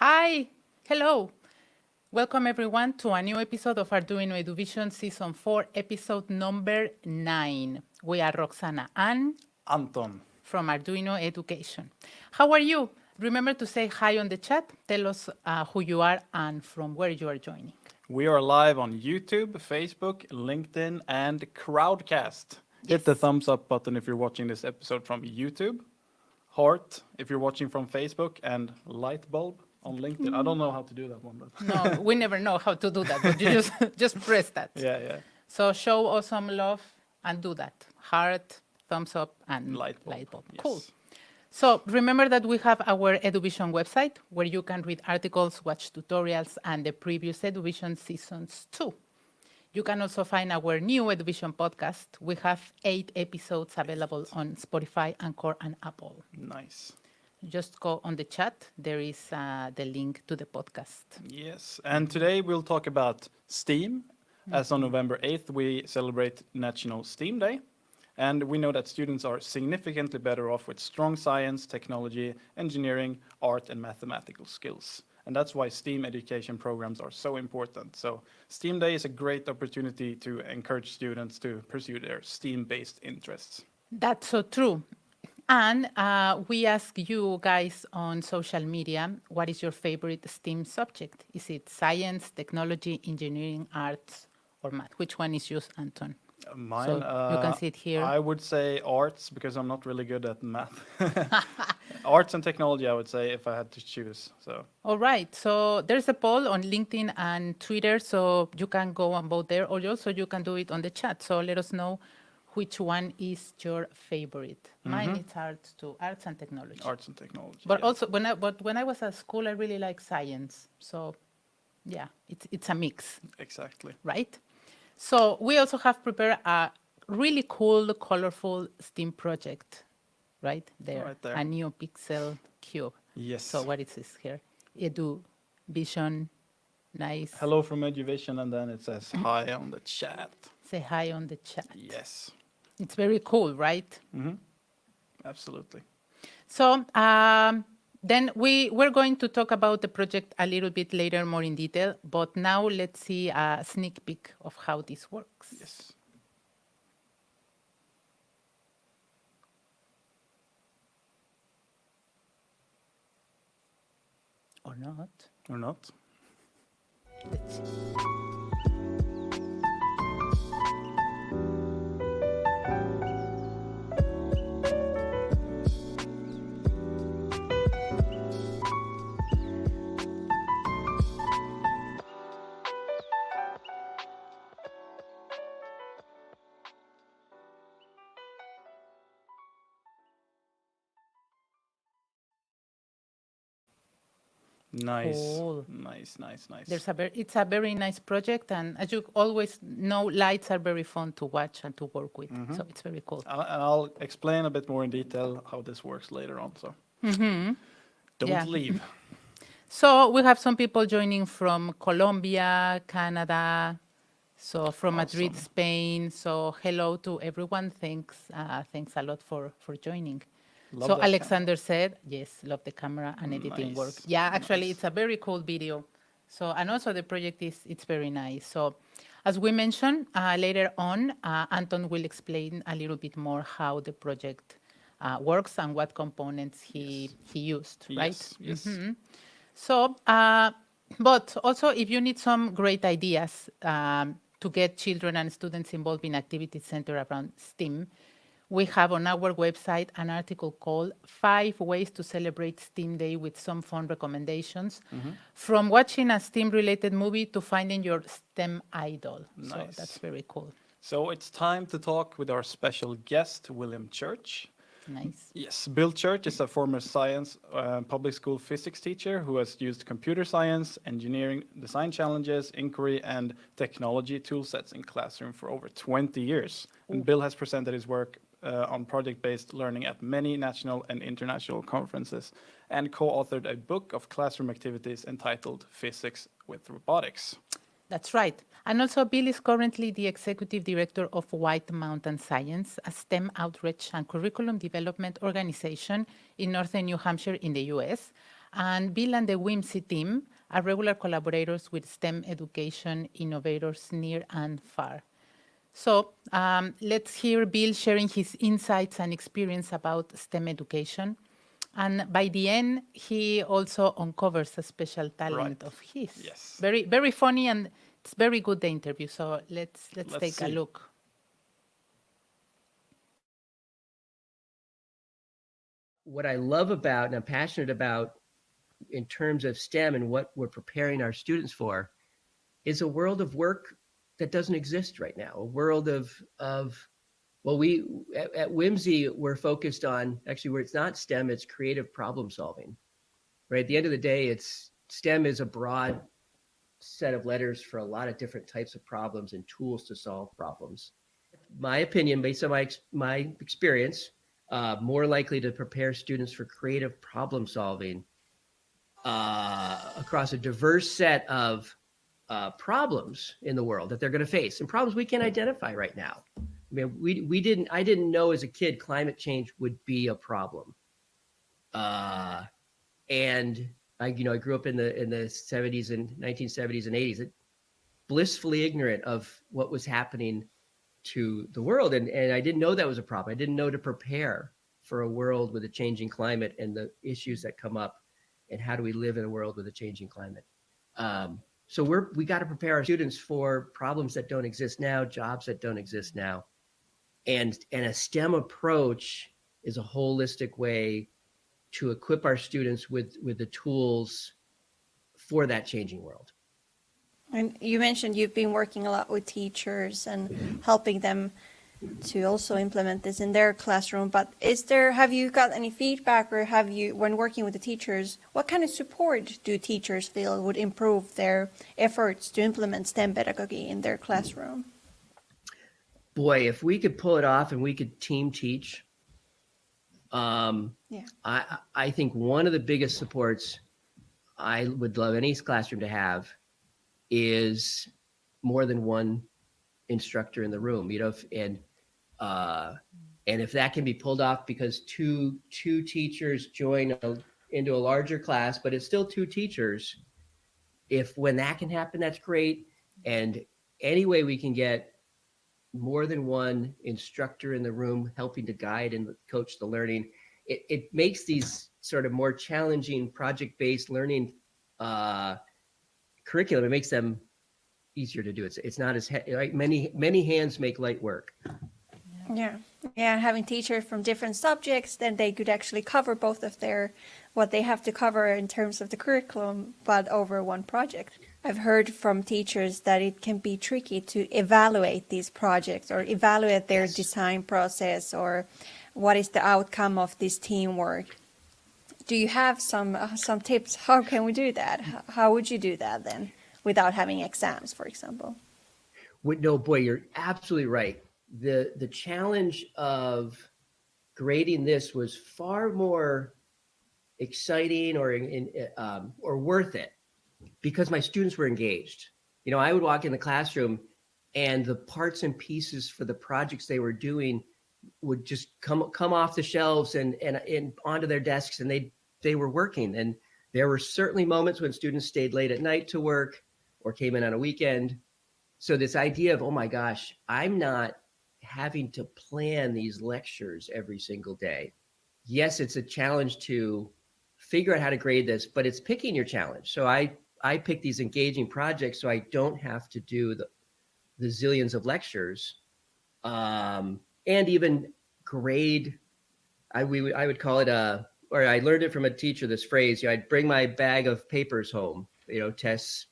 Hi, hello. Welcome everyone to a new episode of Arduino Education Season 4, episode number 9. We are Roxana and Anton. from Arduino Education. How are you? Remember to say hi on the chat. Tell us who you are and from where you are joining. We are live on YouTube, Facebook, LinkedIn, and Crowdcast. Hit the Yes. thumbs up button if you're watching this episode from YouTube, heart if you're watching from Facebook, and light bulb on LinkedIn. I don't know how to do that one, but No, we never know how to do that, but you just press that. yeah. So show us some love and do that. Heart, thumbs up, and Light bulb. Yes. Cool. So remember that we have our EDUvision website where you can read articles, watch tutorials, and the previous EDUvision seasons too. You can also find our new EDUvision podcast. We have 8 episodes available on Spotify, Anchor, and Apple. Nice. Just go on the chat. There is the link to the podcast. Yes. And today we'll talk about STEAM. As on November 8th, we celebrate National STEAM Day. And we know that students are significantly better off with strong science, technology, engineering, art, and mathematical skills. And that's why STEAM education programs are so important. So STEAM Day is a great opportunity to encourage students to pursue their STEAM-based interests. That's so true. And we ask you guys on social media, what is your favorite STEAM subject? Is it science, technology, engineering, arts, or math? Which one is yours, Anton? Mine, So you can see it here. I would say arts because I'm not really good at math. Arts and technology, I would say, if I had to choose. So All right. So there's a poll on LinkedIn and Twitter, so you can go and vote there, or also you can do it on the chat. So let us know which one is your favorite. Mine is arts too, arts and technology. arts and technology. But yeah. also when I was at school, I really like science. So yeah, it's a mix, Exactly. right? So we also have prepared a really cool, colorful STEAM project, right there, Right there. a NeoPixel cube. Yes. So what is this here? EDUvision, nice. Hello from EDUvision, and then it says hi on the chat. Say hi on the chat. Yes. It's very cool, right? Absolutely. So then we're going to talk about the project a little bit later, more in detail. But now let's see a sneak peek of how this works. Yes. Or not. Or not? Let's see. Nice. Cool. Nice. It's a very nice project, and as you always know, lights are very fun to watch and to work with. So it's very cool. And I'll explain a bit more in detail how this works later on. So don't Yeah. leave. So we have some people joining from Colombia, Canada, so from Madrid, Awesome. Spain. So hello to everyone. Thanks a lot for joining. Love So that Alexander said, yes, love the camera and editing work. Nice, Yeah, actually, nice. it's a very cool video. So, and also the project it's very nice. So as we mentioned, later on, Anton will explain a little bit more how the project works and what components he used, right? Yes. So, but also if you need some great ideas to get children and students involved in activities centered around STEAM, we have on our website an article called 5 Ways to Celebrate STEAM Day with some fun recommendations, from watching a STEAM-related movie to finding your STEM idol. So Nice. that's very cool. So it's time to talk with our special guest, William Church. Nice. Yes, Bill Church is a former science public school physics teacher who has used computer science, engineering, design challenges, inquiry, and technology toolsets in classroom for over 20 years. And Bill has presented his work on project-based learning at many national and international conferences and co-authored a book of classroom activities entitled Physics with Robotics. That's right. And also, Bill is currently the executive director of White Mountain Science, a STEM outreach and curriculum development organization in northern New Hampshire in the US. And Bill and the Whimsy team are regular collaborators with STEM education innovators near and far. So let's hear Bill sharing his insights and experience about STEM education. And by the end, he also uncovers a special talent Right. of his. Yes. Very, very funny, and it's very good, the interview. So let's take a see. look. What I love about and I'm passionate about in terms of STEM and what we're preparing our students for is a world of work that doesn't exist right now. A world of well, we at Whimsy, we're focused on actually where it's not STEM, it's creative problem solving. Right? At the end of the day, it's STEM is a broad set of letters for a lot of different types of problems and tools to solve problems. My opinion, based on my experience, more likely to prepare students for creative problem solving across a diverse set of problems in the world that they're going to face, and problems we can identify right now. I mean, I didn't know as a kid climate change would be a problem, and I grew up in the 70s and 1970s and 80s, blissfully ignorant of what was happening to the world, and I didn't know that was a problem. I didn't know to prepare for a world with a changing climate and the issues that come up, and how do we live in a world with a changing climate. So we got to prepare our students for problems that don't exist now, jobs that don't exist now, and a STEM approach is a holistic way to equip our students with the tools for that changing world. And you mentioned you've been working a lot with teachers and helping them to also implement this in their classroom. But have you got any feedback, or when working with the teachers, what kind of support do teachers feel would improve their efforts to implement STEM pedagogy in their classroom? Boy, if we could pull it off and we could team teach, I think one of the biggest supports I would love any classroom to have is more than one instructor in the room, and if that can be pulled off because two teachers join into a larger class, but it's still two teachers. When that can happen, that's great. And any way we can get more than one instructor in the room helping to guide and coach the learning, it makes these sort of more challenging project-based learning curriculum, it makes them easier to do. It's not as right. Many hands make light work. Yeah, having teachers from different subjects, then they could actually cover both of what they have to cover in terms of the curriculum, but over one project. I've heard from teachers that it can be tricky to evaluate these projects or evaluate their design process, or what is the outcome of this teamwork. Do you have some tips? How can we do that? How would you do that then, without having exams, for example? No, boy, you're absolutely right. The challenge of grading this was far more exciting or worth it because my students were engaged. I would walk in the classroom and the parts and pieces for the projects they were doing would just come off the shelves and onto their desks, and they were working. And there were certainly moments when students stayed late at night to work or came in on a weekend. So this idea of, oh my gosh, I'm not having to plan these lectures every single day. Yes, it's a challenge to figure out how to grade this, but it's picking your challenge. So I pick these engaging projects so I don't have to do the zillions of lectures, and even grade. I would call it or I learned it from a teacher, this phrase, I'd bring my bag of papers home, tests,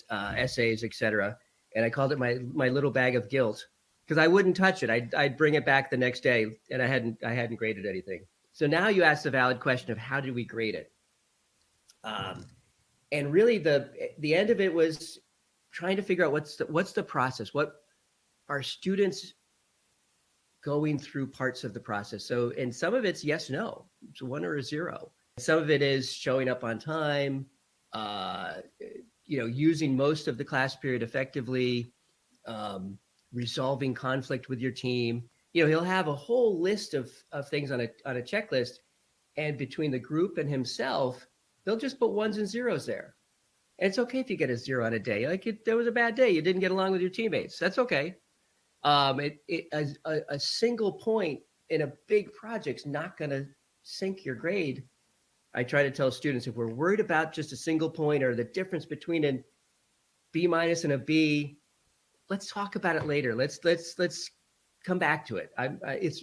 essays, etc. And I called it my little bag of guilt, because I wouldn't touch it. I'd bring it back the next day, and I hadn't graded anything. So now you ask the valid question of how did we grade it? And really the end of it was trying to figure out what's the process. What are students going through parts of the process? So, and some of it's yes, no, it's a 1 or a 0. Some of it is showing up on time, using most of the class period effectively, resolving conflict with your team. He'll have a whole list of things on a checklist, and between the group and himself, They'll just put ones and zeros there. And it's okay if you get a 0 on a day. There was a bad day. You didn't get along with your teammates. That's okay. A single point in a big project's not going to sink your grade. I try to tell students, if we're worried about just a single point or the difference between an B- and a B, let's talk about it later. Let's come back to it.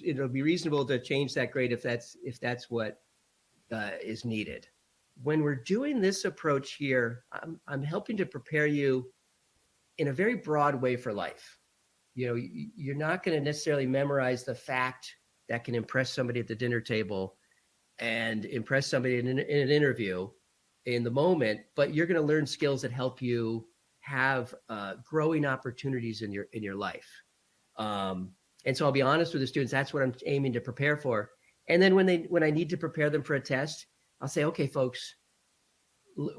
It'll be reasonable to change that grade if that's what is needed. When we're doing this approach here, I'm helping to prepare you in a very broad way for life. You know, you're not going to necessarily memorize the fact that can impress somebody at the dinner table and impress somebody in an interview in the moment, but you're going to learn skills that help you have growing opportunities in your life. And so I'll be honest with the students, that's what I'm aiming to prepare for. And then when I need to prepare them for a test, I'll say, okay, folks,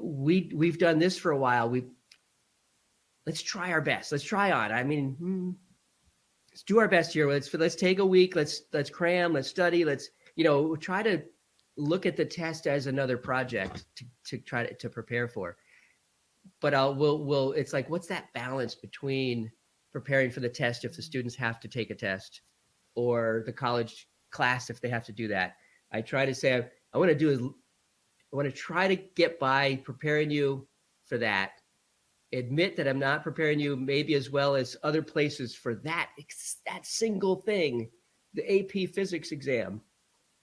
we've done this for a while. Let's try our best. Let's try on. I mean, let's do our best here. Let's take a week. Let's cram. Let's study. Let's try to look at the test as another project to try to prepare for. But we'll it's like, what's that balance between preparing for the test if the students have to take a test, or the college class if they have to do that? I try to say I want to try to get by preparing you for that. Admit that I'm not preparing you maybe as well as other places for that single thing, the AP physics exam.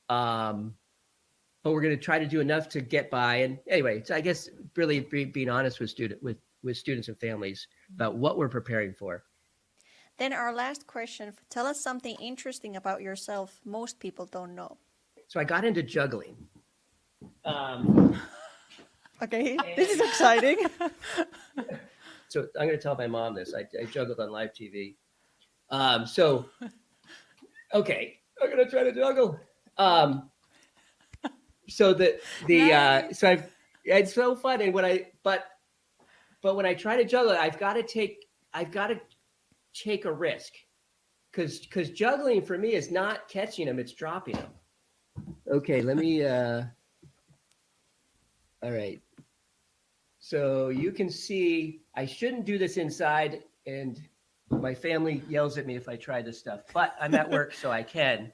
But we're going to try to do enough to get by. And anyway, so I guess really being honest with students and families about what we're preparing for. Then our last question, tell us something interesting about yourself most people don't know. So I got into juggling. Okay, this is exciting. So I'm going to tell my mom this. I juggled on live TV. Okay, I'm going to try to juggle. So nice. It's so fun. And but when I try to juggle it, I've got to take a risk, because juggling for me is not catching them, it's dropping them. Okay, let me, all right. So you can see, I shouldn't do this inside, and my family yells at me if I try this stuff, but I'm at work, so I can.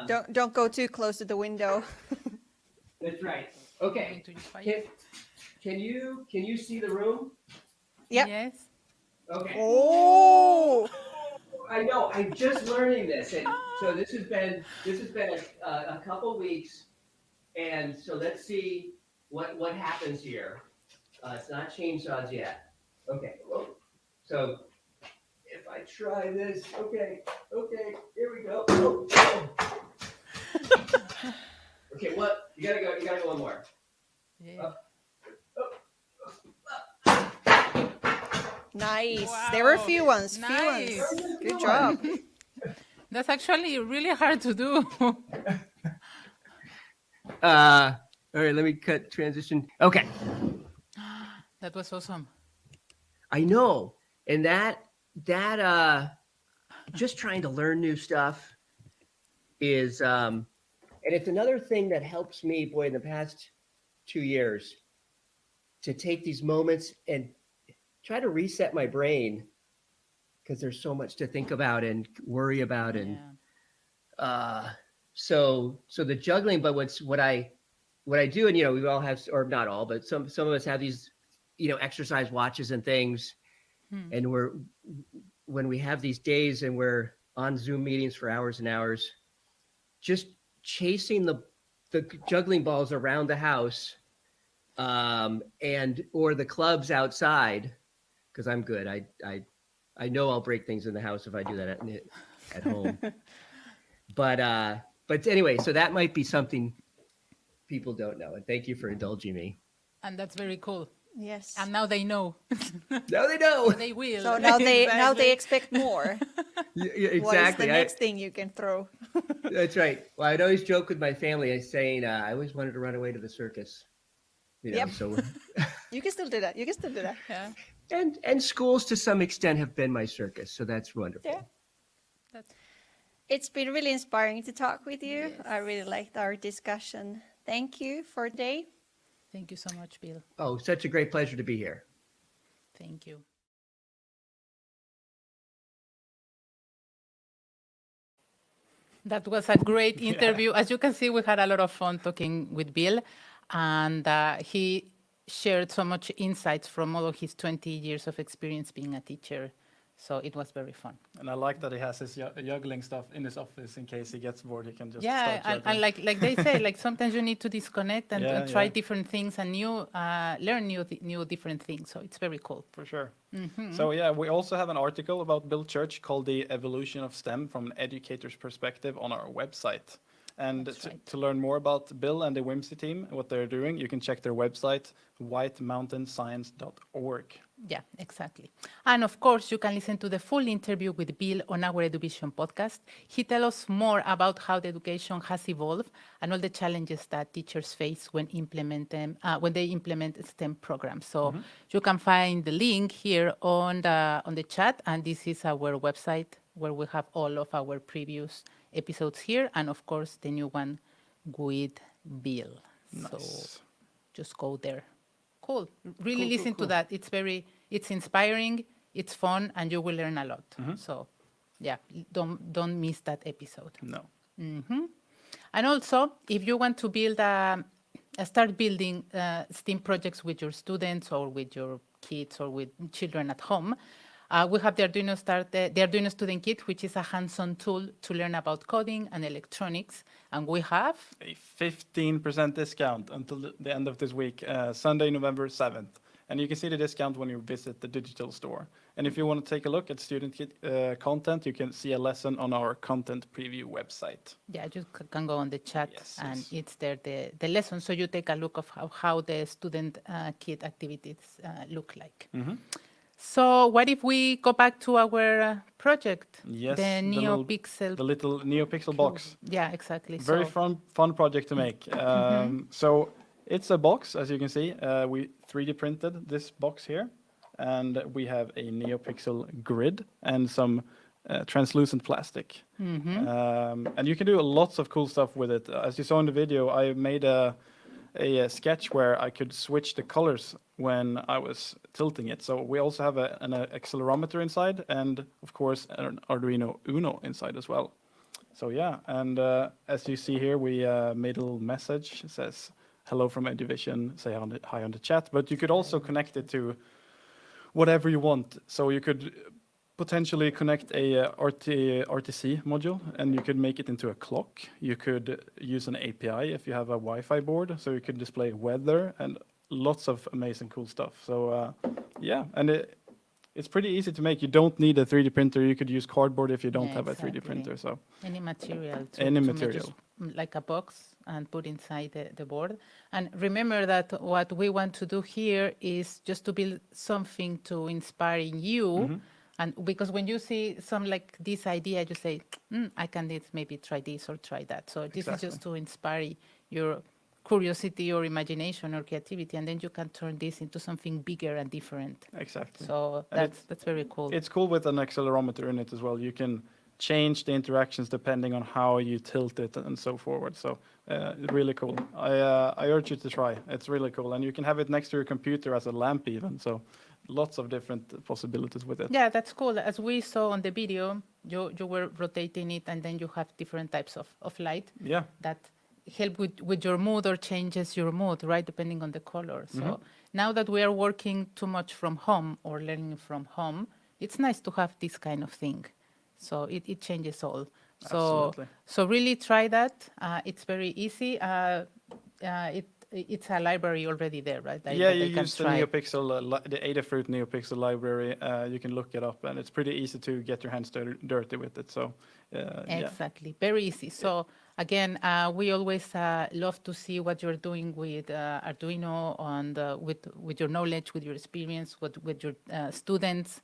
Don't go too close to the window. That's right. Okay. Can you see the room? Yep. Yes. Okay. Oh. I know. I'm just learning this, and so this has been a couple weeks, and so let's see what happens here. It's not chainsaws yet. Okay. So if I try this, okay, here we go. Okay, what? You gotta go one more. Yeah. Nice. Wow. There were a few ones. Nice. Good job. That's actually really hard to do. All right, let me cut transition. Okay. That was awesome. I know. And that just trying to learn new stuff is and it's another thing that helps me, boy, in the past 2 years, to take these moments and try to reset my brain, because there's so much to think about and worry about. And so the juggling, but what I do, and we all have, or not all, but some of us have these exercise watches and things. And when we have these days and we're on Zoom meetings for hours and hours, just chasing the juggling balls around the house, or the clubs outside, because I'm good. I know I'll break things in the house if I do that at home. But anyway, so that might be something people don't know. And thank you for indulging me. And that's very cool. Yes. And now they know. Now they know. They will. So now they expect more. Yeah, exactly. What is the next thing you can throw? That's right. Well, I'd always joke with my family saying, I always wanted to run away to the circus. Yep. So You can still do that. Yeah. and schools to some extent have been my circus, so that's wonderful. Yeah. It's been really inspiring to talk with you. Yes. I really liked our discussion. Thank you for today. Thank you so much, Bill. Oh, such a great pleasure to be here. Thank you. That was a great interview. As you can see, we had a lot of fun talking with Bill, and he shared so much insights from all of his 20 years of experience being a teacher. So it was very fun. And I like that he has his juggling stuff in his office in case he gets bored. He can just Yeah, start and juggling. like they say, like sometimes you need to disconnect and, Yeah, and try yeah. different things and learn new different things. So it's very cool. For sure. So yeah, we also have an article about Bill Church called "The Evolution of STEM from an Educator's Perspective" on our website. And That's right. to learn more about Bill and the Whimsy team, what they're doing, you can check their website, whitemountainscience.org. Yeah, exactly. And of course, you can listen to the full interview with Bill on our EDUvision podcast. He tells us more about how the education has evolved and all the challenges that teachers face when they implement STEM programs. So you can find the link here on the chat, and this is our website where we have all of our previous episodes here, and of course the new one with Bill. So Nice. just go there. Cool. Really Cool, listen cool. to that. It's inspiring, it's fun, and you will learn a lot. So yeah, don't miss that episode. No. And also, if you want to start building STEAM projects with your students or with your kids or with children at home, we have the Arduino Student Kit, which is a hands-on tool to learn about coding and electronics. And we have A 15% discount until the end of this week, Sunday, November 7th. And you can see the discount when you visit the digital store. And if you want to take a look at Student Kit content, you can see a lesson on our content preview website. Yeah, you can go on the chat Yes, and yes. it's there, the lesson. So you take a look of how the student kit activities look like. So what if we go back to our project? Yes, The NeoPixel. The little NeoPixel box. Yeah, exactly. Very fun project to make. So it's a box, as you can see. We 3D printed this box here, and we have a NeoPixel grid and some translucent plastic. And you can do lots of cool stuff with it. As you saw in the video, I made a sketch where I could switch the colors when I was tilting it. So we also have an accelerometer inside, and of course an Arduino Uno inside as well. So yeah, and as you see here, we made a little message. It says, "Hello from EDUvision, say hi on the chat." But you could also connect it to whatever you want. So you could potentially connect a RTC module, and you could make it into a clock. You could use an API if you have a Wi-Fi board, so you could display weather and lots of amazing cool stuff. So yeah, and it's pretty easy to make. You don't need a 3D printer. You could use cardboard if you don't have a 3D Exactly. printer. So Any material. Any make material. just, like a box and put inside the board. And remember that what we want to do here is just to build something to inspire you. And because when you see some like this idea, you say, I can maybe try this or try that. So this is just to inspire your curiosity or imagination or creativity, and then you can turn this into something bigger and different. exactly. So And that's very cool. It's cool with an accelerometer in it as well. You can change the interactions depending on how you tilt it and so forward. So really cool. I urge you to try. It's really cool, and you can have it next to your computer as a lamp even. So lots of different possibilities with it. Yeah, that's cool. As we saw on the video, you were rotating it, and then you have different types of light Yeah. that help with your mood or changes your mood, right, depending on the color. So now that we are working too much from home or learning from home, it's nice to have this kind of thing. So it changes all. Absolutely. So really try that. It's very easy. It's a library already there, right? Yeah, that you they can use the try. NeoPixel, the Adafruit NeoPixel library. You can look it up, and it's pretty easy to get your hands dirty with it. So, yeah. Exactly, very easy. So again, we always love to see what you're doing with Arduino and with your knowledge, with your experience, with your students.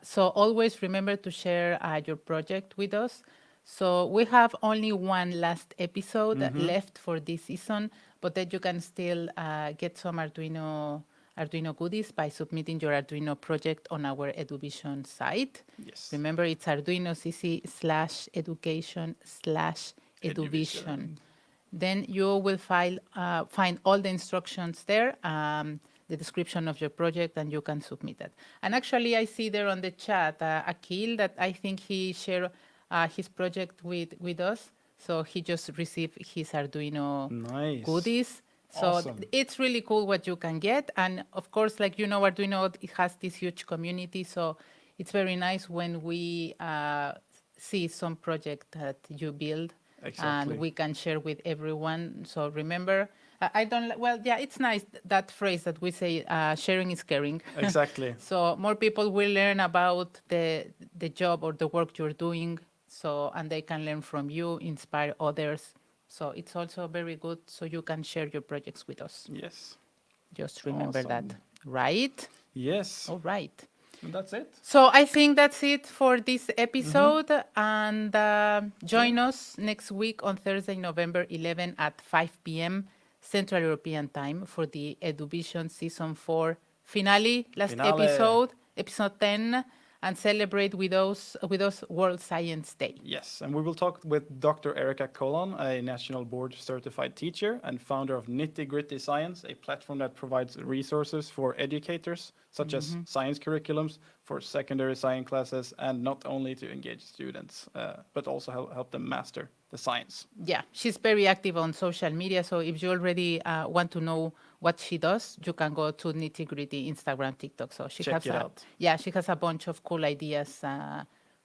So always remember to share your project with us. So we have only one last episode left for this season, but then you can still get some Arduino goodies by submitting your Arduino project on our EDUvision site. Yes. Remember, it's arduino.cc/education/eduvision. then you will find all the instructions there, the description of your project, and you can submit it. And actually, I see there on the chat, Akil, that I think he shared his project with us. So he just received his Arduino Nice. goodies. So Awesome. it's really cool what you can get. And of course, like, you know, Arduino, it has this huge community. So it's very nice when we see some project that you build. Exactly. And we can share with everyone. So remember, I don't, well, yeah, it's nice, that phrase that we say, sharing is caring. Exactly. So more people will learn about the job or the work you're doing. So, and they can learn from you, inspire others. So it's also very good, so you can share your projects with us. Yes. Just remember that, Awesome. right? Yes. All right. And that's it. So I think that's it for this episode. And join us next week on Thursday, November 11 at 5 p.m. Central European Time for the EDUvision Season 4 finale, last episode, episode 10, and celebrate with us World Science Day. Yes, and we will talk with Dr. Erica Colon, a national board certified teacher and founder of Nitty Gritty Science, a platform that provides resources for educators, such as science curriculums for secondary science classes, and not only to engage students, but also help them master the science. Yeah, she's very active on social media. So if you already want to know what she does, you can go to Nitty Gritty Instagram, TikTok. So she Check has it out. Yeah, she has a bunch of cool ideas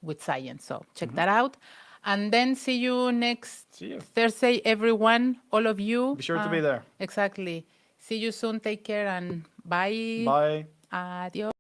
with science. So check that out. And then see you next See you. Thursday, everyone, all of you. Be sure to be there. Exactly. See you soon. Take care and bye. Bye. Adios.